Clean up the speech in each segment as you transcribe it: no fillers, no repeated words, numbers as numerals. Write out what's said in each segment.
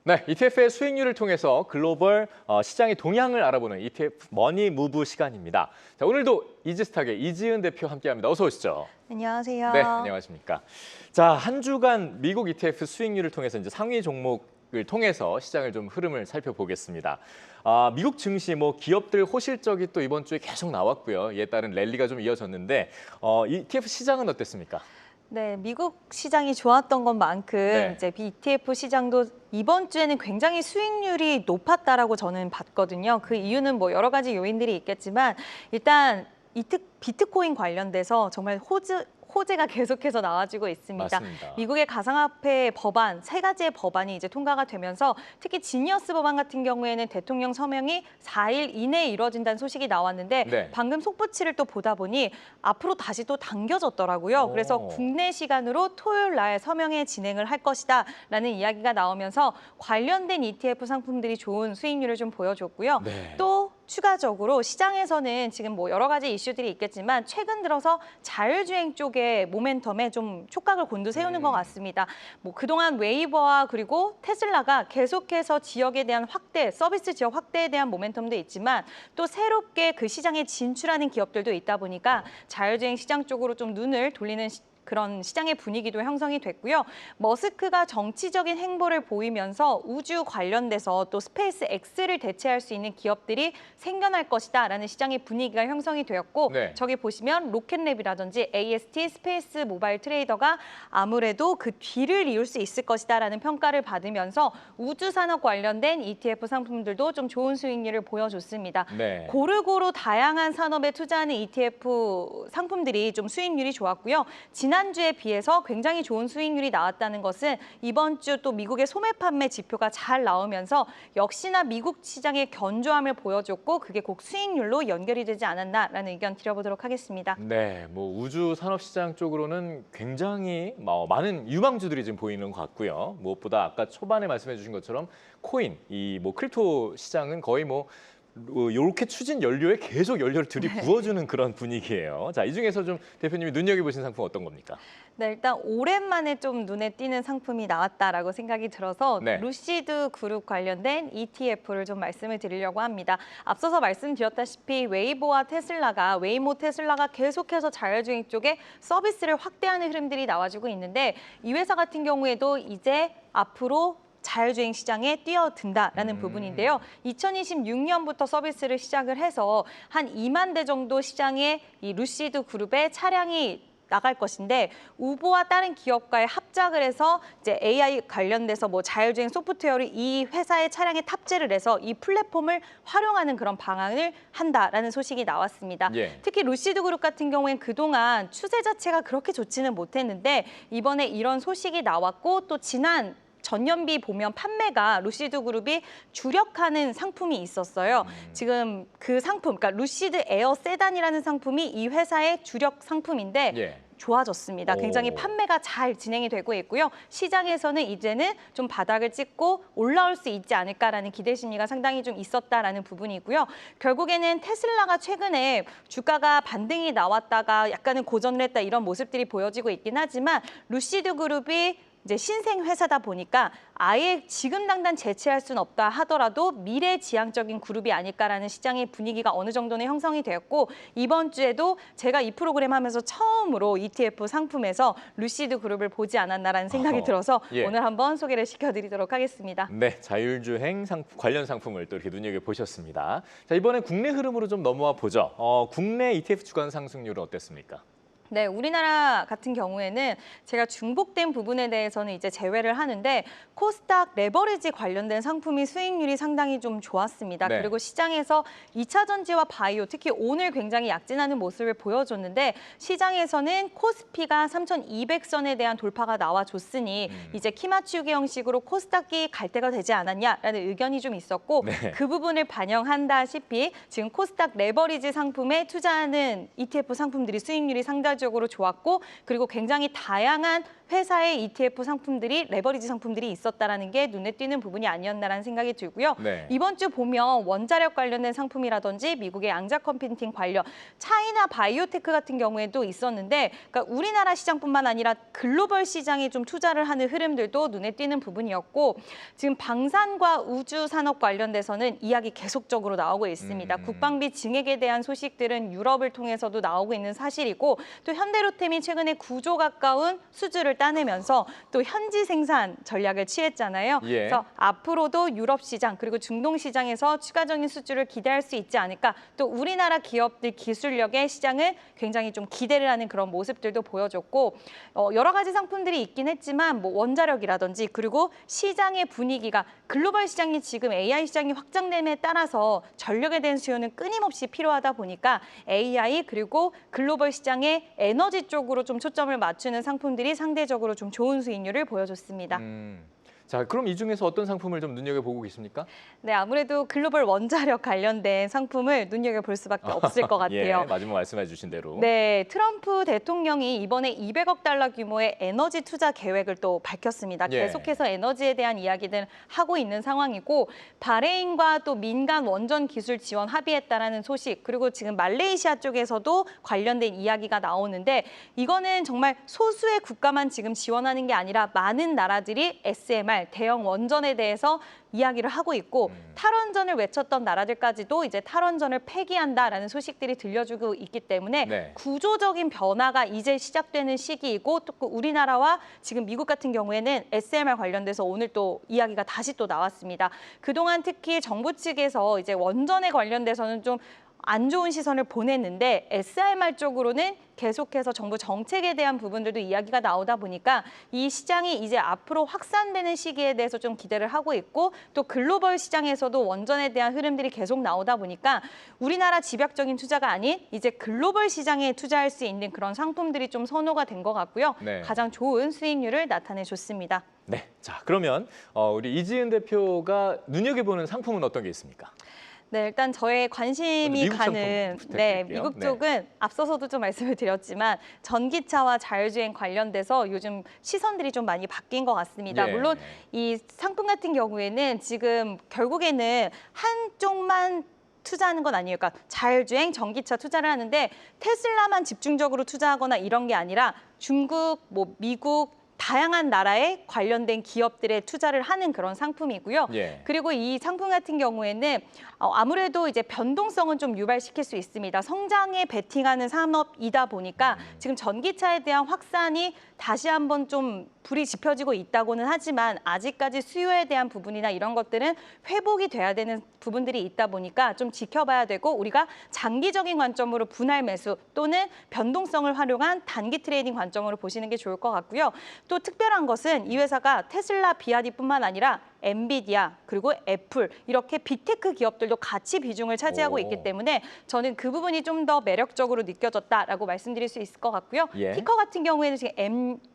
네, ETF의 수익률을 통해서 글로벌 시장의 동향을 알아보는 ETF 머니 무브 시간입니다. 자, 오늘도 이지스탁의 이지은 대표 함께합니다. 어서 오시죠. 안녕하세요. 네, 안녕하십니까. 자, 한 주간 미국 ETF 수익률을 통해서 이제 상위 종목을 통해서 시장을 좀 흐름을 살펴보겠습니다. 미국 증시 기업들 호실적이 또 이번 주에 계속 나왔고요. 이에 따른 랠리가 좀 이어졌는데 ETF 시장은 어땠습니까? 네, 미국 시장이 좋았던 것만큼 이제 ETF 시장도 이번 주에는 굉장히 수익률이 높았다라고 저는 봤거든요. 그 이유는 여러 가지 요인들이 있겠지만 일단 비트코인 관련돼서 정말 호재가 계속해서 나와주고 있습니다. 맞습니다. 미국의 가상화폐 법안, 3가지의 법안이 이제 통과가 되면서 특히 지니어스 법안 같은 경우에는 대통령 서명이 4일 이내에 이루어진다는 소식이 나왔는데 방금 속보치를 또 보다 보니 앞으로 다시 또 당겨졌더라고요. 그래서 국내 시간으로 토요일 날 서명회 진행을 할 것이다라는 이야기가 나오면서 관련된 ETF 상품들이 좋은 수익률을 좀 보여줬고요. 또 추가적으로 시장에서는 지금 여러 가지 이슈들이 있겠지만 최근 들어서 자율주행 쪽의 모멘텀에 좀 촉각을 곤두세우는 것 같습니다. 그동안 웨이버와 그리고 테슬라가 계속해서 지역에 대한 확대, 서비스 지역 확대에 대한 모멘텀도 있지만 또 새롭게 그 시장에 진출하는 기업들도 있다 보니까 자율주행 시장 쪽으로 좀 눈을 돌리는 그런 시장의 분위기도 형성이 됐고요. 머스크가 정치적인 행보를 보이면서 우주 관련돼서 또 스페이스 X를 대체할 수 있는 기업들이 생겨날 것이다라는 시장의 분위기가 형성이 되었고 저기 보시면 로켓랩이라든지 AST, 스페이스 모바일 트레이더가 아무래도 그 뒤를 이을 수 있을 것이다라는 평가를 받으면서 우주 산업 관련된 ETF 상품들도 좀 좋은 수익률을 보여줬습니다. 고루고루 다양한 산업에 투자하는 ETF 상품들이 좀 수익률이 좋았고요. 지난주에 비해서 굉장히 좋은 수익률이 나왔다는 것은 이번 주 또 미국의 소매 판매 지표가 잘 나오면서 역시나 미국 시장의 견조함을 보여줬고 그게 꼭 수익률로 연결이 되지 않았나라는 의견 드려보도록 하겠습니다. 네, 우주 산업 시장 쪽으로는 굉장히 많은 유망주들이 지금 보이는 것 같고요. 무엇보다 아까 초반에 말씀해 주신 것처럼 코인, 이 크립토 시장은 거의 이렇게 추진 연료에 계속 연료를 들이부어주는 그런 분위기예요. 자, 이 중에서 좀 대표님이 눈여겨보신 상품 어떤 겁니까? 네, 일단 오랜만에 좀 눈에 띄는 상품이 나왔다라고 생각이 들어서 루시드 그룹 관련된 ETF를 좀 말씀을 드리려고 합니다. 앞서서 말씀드렸다시피 웨이모 테슬라가 계속해서 자율주행 쪽에 서비스를 확대하는 흐름들이 나와주고 있는데 이 회사 같은 경우에도 이제 앞으로 자율주행 시장에 뛰어든다라는 부분인데요. 2026년부터 서비스를 시작을 해서 한 2만 대 정도 시장에 이 루시드 그룹의 차량이 나갈 것인데 우버와 다른 기업과의 합작을 해서 이제 AI 관련돼서 자율주행 소프트웨어를 이 회사의 차량에 탑재를 해서 이 플랫폼을 활용하는 그런 방안을 한다라는 소식이 나왔습니다. 특히 루시드 그룹 같은 경우엔 그동안 추세 자체가 그렇게 좋지는 못했는데 이번에 이런 소식이 나왔고 또 지난 전년비 보면 판매가 루시드 그룹이 주력하는 상품이 있었어요. 지금 그 상품, 그러니까 루시드 에어 세단이라는 상품이 이 회사의 주력 상품인데 좋아졌습니다. 굉장히 판매가 잘 진행이 되고 있고요. 시장에서는 이제는 좀 바닥을 찍고 올라올 수 있지 않을까라는 기대 심리가 상당히 좀 있었다라는 부분이고요. 결국에는 테슬라가 최근에 주가가 반등이 나왔다가 약간은 고전을 했다 이런 모습들이 보여지고 있긴 하지만 루시드 그룹이 이제 신생 회사다 보니까 아예 지금 당장 제치할 수는 없다 하더라도 미래지향적인 그룹이 아닐까라는 시장의 분위기가 어느 정도는 형성이 되었고 이번 주에도 제가 이 프로그램 하면서 처음으로 ETF 상품에서 루시드 그룹을 보지 않았나라는 생각이 들어서 오늘 한번 소개를 시켜드리도록 하겠습니다. 네, 자율주행 관련 상품을 또 이렇게 눈여겨보셨습니다. 자, 이번엔 국내 흐름으로 좀 넘어와 보죠. 국내 ETF 주간 상승률은 어땠습니까? 네, 우리나라 같은 경우에는 제가 중복된 부분에 대해서는 이제 제외를 하는데 코스닥 레버리지 관련된 상품이 수익률이 상당히 좀 좋았습니다. 그리고 시장에서 2차 전지와 바이오, 특히 오늘 굉장히 약진하는 모습을 보여줬는데 시장에서는 코스피가 3,200선에 대한 돌파가 나와줬으니 이제 키 맞추기 형식으로 코스닥이 갈 때가 되지 않았냐라는 의견이 좀 있었고 그 부분을 반영한다시피 지금 코스닥 레버리지 상품에 투자하는 ETF 상품들이 수익률이 상당히 적으로 좋았고 그리고 굉장히 다양한 회사의 ETF 상품들이 레버리지 상품들이 있었다라는 게 눈에 띄는 부분이 아니었나라는 생각이 들고요. 네. 이번 주 보면 원자력 관련된 상품이라든지 미국의 양자 컴퓨팅 관련, 차이나 바이오테크 같은 경우에도 있었는데 그러니까 우리나라 시장뿐만 아니라 글로벌 시장에 좀 투자를 하는 흐름들도 눈에 띄는 부분이었고 지금 방산과 우주 산업 관련돼서는 이야기 계속적으로 나오고 있습니다. 국방비 증액에 대한 소식들은 유럽을 통해서도 나오고 있는 사실이고 또 현대로템이 최근에 9조 가까운 수주를 따내면서 또 현지 생산 전략을 취했잖아요. 예. 그래서 앞으로도 유럽 시장 그리고 중동 시장에서 추가적인 수주를 기대할 수 있지 않을까. 또 우리나라 기업들 기술력의 시장을 굉장히 좀 기대를 하는 그런 모습들도 보여줬고 여러 가지 상품들이 있긴 했지만 뭐 원자력이라든지 그리고 시장의 분위기가 글로벌 시장이 지금 AI 시장이 확장됨에 따라서 전력에 대한 수요는 끊임없이 필요하다 보니까 AI 그리고 글로벌 시장의 에너지 쪽으로 좀 초점을 맞추는 상품들이 상대적으로 좀 좋은 수익률을 보여줬습니다. 자, 그럼 이 중에서 어떤 상품을 좀 눈여겨보고 계십니까? 네, 아무래도 글로벌 원자력 관련된 상품을 눈여겨볼 수밖에 없을 것 같아요. 예, 마지막 말씀해 주신 대로. 네, 트럼프 대통령이 이번에 200억 달러 규모의 에너지 투자 계획을 또 밝혔습니다. 예. 계속해서 에너지에 대한 이야기들 하고 있는 상황이고 바레인과 또 민간 원전 기술 지원 합의했다라는 소식 그리고 지금 말레이시아 쪽에서도 관련된 이야기가 나오는데 이거는 정말 소수의 국가만 지금 지원하는 게 아니라 많은 나라들이 SMR 대형 원전에 대해서 이야기를 하고 있고 탈원전을 외쳤던 나라들까지도 이제 탈원전을 폐기한다라는 소식들이 들려주고 있기 때문에 네. 구조적인 변화가 이제 시작되는 시기이고 또 우리나라와 지금 미국 같은 경우에는 SMR 관련돼서 오늘 또 이야기가 다시 또 나왔습니다. 그동안 특히 정부 측에서 이제 원전에 관련돼서는 좀 안 좋은 시선을 보냈는데 SMR 쪽으로는 계속해서 정부 정책에 대한 부분들도 이야기가 나오다 보니까 이 시장이 이제 앞으로 확산되는 시기에 대해서 좀 기대를 하고 있고 또 글로벌 시장에서도 원전에 대한 흐름들이 계속 나오다 보니까 우리나라 집약적인 투자가 아닌 이제 글로벌 시장에 투자할 수 있는 그런 상품들이 좀 선호가 된 것 같고요. 네. 가장 좋은 수익률을 나타내줬습니다. 네, 자 그러면 우리 이지은 대표가 눈여겨보는 상품은 어떤 게 있습니까? 네, 일단 저의 관심이 미국 상품 가는 부탁드릴게요. 미국 쪽은 앞서서도 좀 말씀을 드렸지만 전기차와 자율주행 관련돼서 요즘 시선들이 좀 많이 바뀐 것 같습니다. 예. 물론 이 상품 같은 경우에는 지금 결국에는 한쪽만 투자하는 건 아니에요. 그러니까 자율주행, 전기차 투자를 하는데 테슬라만 집중적으로 투자하거나 이런 게 아니라 중국, 뭐 미국, 다양한 나라에 관련된 기업들의 투자를 하는 그런 상품이고요. 예. 그리고 이 상품 같은 경우에는 아무래도 이제 변동성은 좀 유발시킬 수 있습니다. 성장에 베팅하는 산업이다 보니까 지금 전기차에 대한 확산이 다시 한번 좀 불이 지펴지고 있다고는 하지만 아직까지 수요에 대한 부분이나 이런 것들은 회복이 돼야 되는 부분들이 있다 보니까 좀 지켜봐야 되고 우리가 장기적인 관점으로 분할 매수 또는 변동성을 활용한 단기 트레이딩 관점으로 보시는 게 좋을 것 같고요. 또 특별한 것은 이 회사가 테슬라, 비아디뿐만 아니라 엔비디아 그리고 애플 이렇게 빅테크 기업들도 같이 비중을 차지하고 있기 때문에 저는 그 부분이 좀 더 매력적으로 느껴졌다라고 말씀드릴 수 있을 것 같고요. 예. 티커 같은 경우에는 지금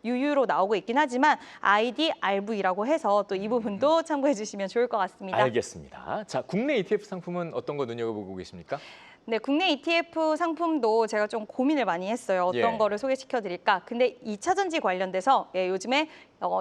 MUU로 나오고 있긴 하지만 IDRV라고 해서 또 이 부분도 참고해 주시면 좋을 것 같습니다. 알겠습니다. 자, 국내 ETF 상품은 어떤 거 눈여겨보고 계십니까? 네, 국내 ETF 상품도 제가 좀 고민을 많이 했어요. 어떤 예. 거를 소개시켜드릴까. 근데 2차 전지 관련돼서 요즘에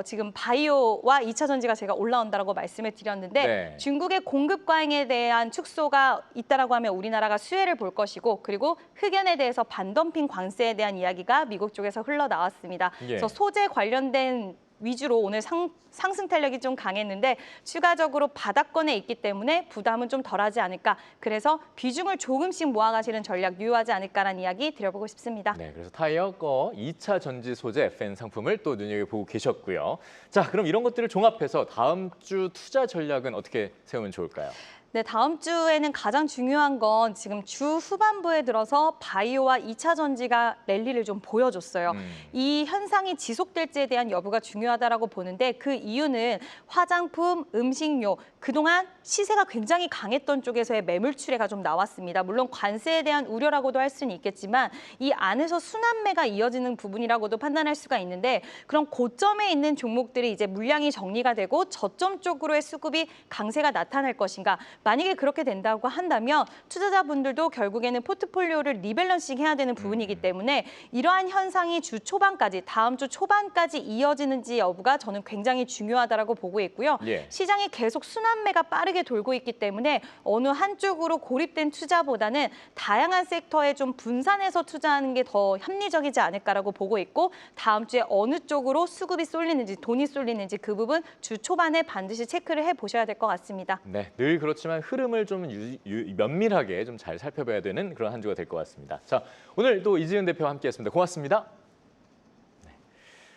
지금 바이오와 2차 전지가 제가 올라온다라고 말씀을 드렸는데 네. 중국의 공급 과잉에 대한 축소가 있다라고 하면 우리나라가 수혜를 볼 것이고 그리고 흑연에 대해서 반덤핑 관세에 대한 이야기가 미국 쪽에서 흘러나왔습니다. 예. 그래서 소재 관련된 위주로 오늘 상승 탄력이 좀 강했는데 추가적으로 바닥권에 있기 때문에 부담은 좀 덜하지 않을까. 그래서 비중을 조금씩 모아가시는 전략 유효하지 않을까라는 이야기 드려보고 싶습니다. 네, 그래서 타이어 2차 전지 소재 FN 상품을 또 눈여겨보고 계셨고요. 자, 그럼 이런 것들을 종합해서 다음 주 투자 전략은 어떻게 세우면 좋을까요? 네, 다음 주에는 가장 중요한 건 지금 주 후반부에 들어서 바이오와 2차 전지가 랠리를 좀 보여줬어요. 이 현상이 지속될지에 대한 여부가 중요하다라고 보는데 그 이유는 화장품, 음식료, 그동안 시세가 굉장히 강했던 쪽에서의 매물 출회가 좀 나왔습니다. 물론 관세에 대한 우려라고도 할 수는 있겠지만 이 안에서 순환매가 이어지는 부분이라고도 판단할 수가 있는데 그런 고점에 있는 종목들이 이제 물량이 정리가 되고 저점 쪽으로의 수급이 강세가 나타날 것인가 만약에 그렇게 된다고 한다면 투자자분들도 결국에는 포트폴리오를 리밸런싱 해야 되는 부분이기 때문에 이러한 현상이 주 초반까지, 다음 주 초반까지 이어지는지 여부가 저는 굉장히 중요하다라고 보고 있고요. 예. 시장이 계속 순환매가 빠르게 돌고 있기 때문에 어느 한쪽으로 고립된 투자보다는 다양한 섹터에 좀 분산해서 투자하는 게 더 합리적이지 않을까라고 보고 있고 다음 주에 어느 쪽으로 수급이 쏠리는지 돈이 쏠리는지 그 부분 주 초반에 반드시 체크를 해보셔야 될 것 같습니다. 네, 늘 그렇지만 흐름을 좀 면밀하게 좀 잘 살펴봐야 되는 그런 한 주가 될 것 같습니다. 자, 오늘 또 이지은 대표와 함께했습니다. 고맙습니다.